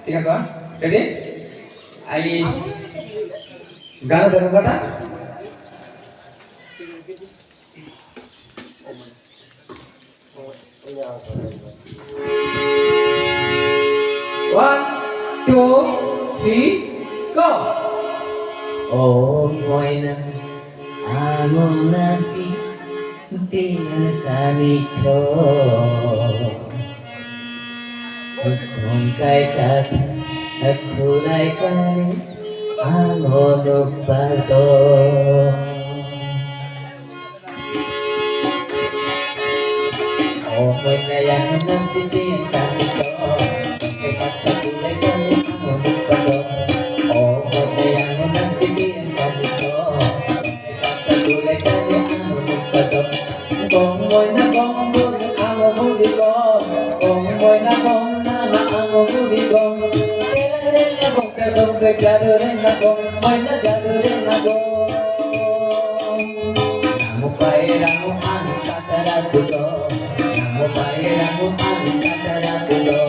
Ingat tuh, ready? Ai ganas dengan kata? One, two, three, go. Oh moina amo nasi tiyan kanicho kung kay kata kulay kani amo lupado oh moina yang nasi tiyan kanicho kay kata kulay kani amo lupado oh moina yang nasi tiyan kanicho Tulay kami ang magpato Kung mo'y na kung mo'y ang mahuli ko Kung mo'y na kung na ang mahuli ko Kailan rin akong katong Kajado rin ako Mo'y najado rin ako Namupay lang mo ang katarado ko Namupay lang mo ang katarado ko